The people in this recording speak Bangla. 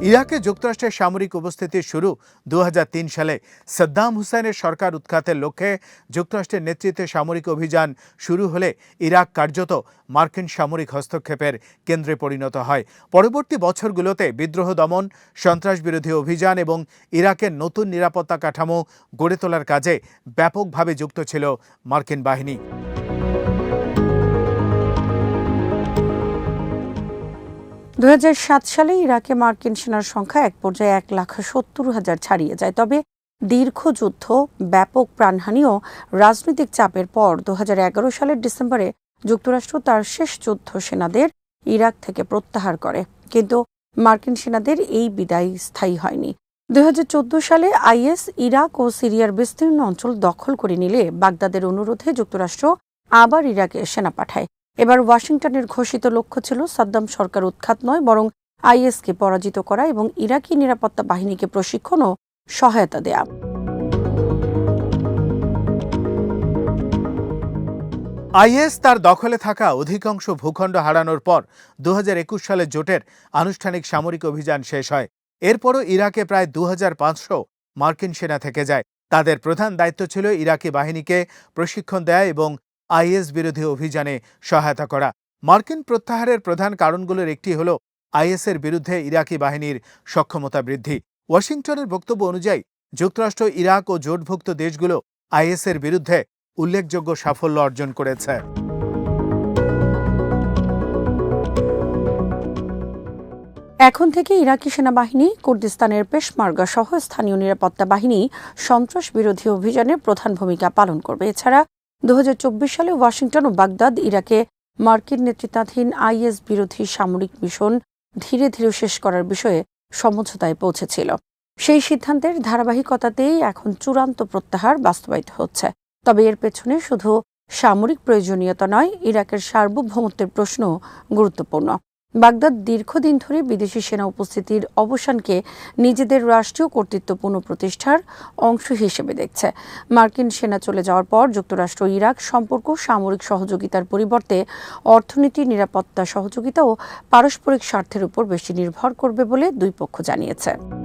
ইরাকে যুক্তরাষ্ট্রের সামরিক উপস্থিতি শুরু 2003 সালে। সাদ্দাম হুসাইনের সরকার উৎখাতের লক্ষ্যে যুক্তরাষ্ট্রের নেতৃত্বে সামরিক অভিযান শুরু হলে ইরাক কার্যত মার্কিন সামরিক হস্তক্ষেপের কেন্দ্রে পরিণত হয়। পরবর্তী বছরগুলোতে বিদ্রোহ দমন, সন্ত্রাসবিরোধী অভিযান এবং ইরাকের নতুন নিরাপত্তা কাঠামো গড়ে তোলার কাজে ব্যাপকভাবে যুক্ত ছিল মার্কিন বাহিনী। 2007 সালে ইরাকে মার্কিন সেনার সংখ্যা এক পর্যায়ে 1,70,000 ছাড়িয়ে যায়। তবে দীর্ঘ যুদ্ধ, ব্যাপক প্রাণহানি ও রাজনৈতিক চাপের পর 2011 সালের ডিসেম্বরে যুক্তরাষ্ট্র তার শেষ যুদ্ধ সেনাদের ইরাক থেকে প্রত্যাহার করে। কিন্তু মার্কিন সেনাদের এই বিদায় স্থায়ী হয়নি। 2014 সালে আইএস ইরাক ও সিরিয়ার বিস্তীর্ণ অঞ্চল দখল করে নিলে বাগদাদের অনুরোধে যুক্তরাষ্ট্র আবার ইরাকে সেনা পাঠায়। এবার ওয়াশিংটনের ঘোষিত লক্ষ্য ছিল সাদ্দাম সরকার উৎখাত নয়, বরং আইএসকে পরাজিত করা এবং ইরাকি নিরাপত্তা বাহিনীকে প্রশিক্ষণ ও সহায়তা দেয়া। আইএস তার দখলে থাকা অধিকাংশ ভূখণ্ড হারানোর পর 2021 সালে জোটের আনুষ্ঠানিক সামরিক অভিযান শেষ হয়। এরপরও ইরাকে প্রায় 2500 মার্কিন সেনা থেকে যায়। তাদের প্রধান দায়িত্ব ছিল ইরাকি বাহিনীকে প্রশিক্ষণ দেয়া এবং আইএস বিরোধী অভিযানে সহায়তা করা। মার্কিন প্রত্যাহারের প্রধান কারণগুলোর একটি হল আইএসের বিরুদ্ধে ইরাকি বাহিনীর সক্ষমতা বৃদ্ধি। ওয়াশিংটনের বক্তব্য অনুযায়ী যুক্তরাষ্ট্র, ইরাক ও জোটভুক্ত দেশগুলো আইএসের বিরুদ্ধে উল্লেখযোগ্য সাফল্য অর্জন করেছে। এখন থেকে ইরাকি সেনাবাহিনী, কুর্দিস্তানের পেশমার্গা সহ স্থানীয় নিরাপত্তা বাহিনী সন্ত্রাস বিরোধী অভিযানে প্রধান ভূমিকা পালন করবে। এছাড়া 2024 সালে ওয়াশিংটন ও বাগদাদ ইরাকে মার্কিন নেতৃত্বাধীন আইএস বিরোধী সামরিক মিশন ধীরে ধীরে শেষ করার বিষয়ে সমঝোতায় পৌঁছেছিল। সেই সিদ্ধান্তের ধারাবাহিকতাতেই এখন চূড়ান্ত প্রত্যাহার বাস্তবায়িত হচ্ছে। তবে এর পেছনে শুধু সামরিক প্রয়োজনীয়তা নয়, ইরাকের সার্বভৌমত্বের প্রশ্ন গুরুত্বপূর্ণ। বাগদাদ দীর্ঘদিন ধরে বিদেশি সেনা উপস্থিতির অবসানকে নিজেদের রাষ্ট্রীয় কর্তৃত্ব পুনঃপ্রতিষ্ঠার অংশ হিসেবে দেখছে। মার্কিন সেনা চলে যাওয়ার পর যুক্তরাষ্ট্র ইরাক সম্পর্ক সামরিক সহযোগিতার পরিবর্তে অর্থনীতি, নিরাপত্তা সহযোগিতা ও পারস্পরিক স্বার্থের উপর বেশি নির্ভর করবে বলে দুই পক্ষ জানিয়েছে।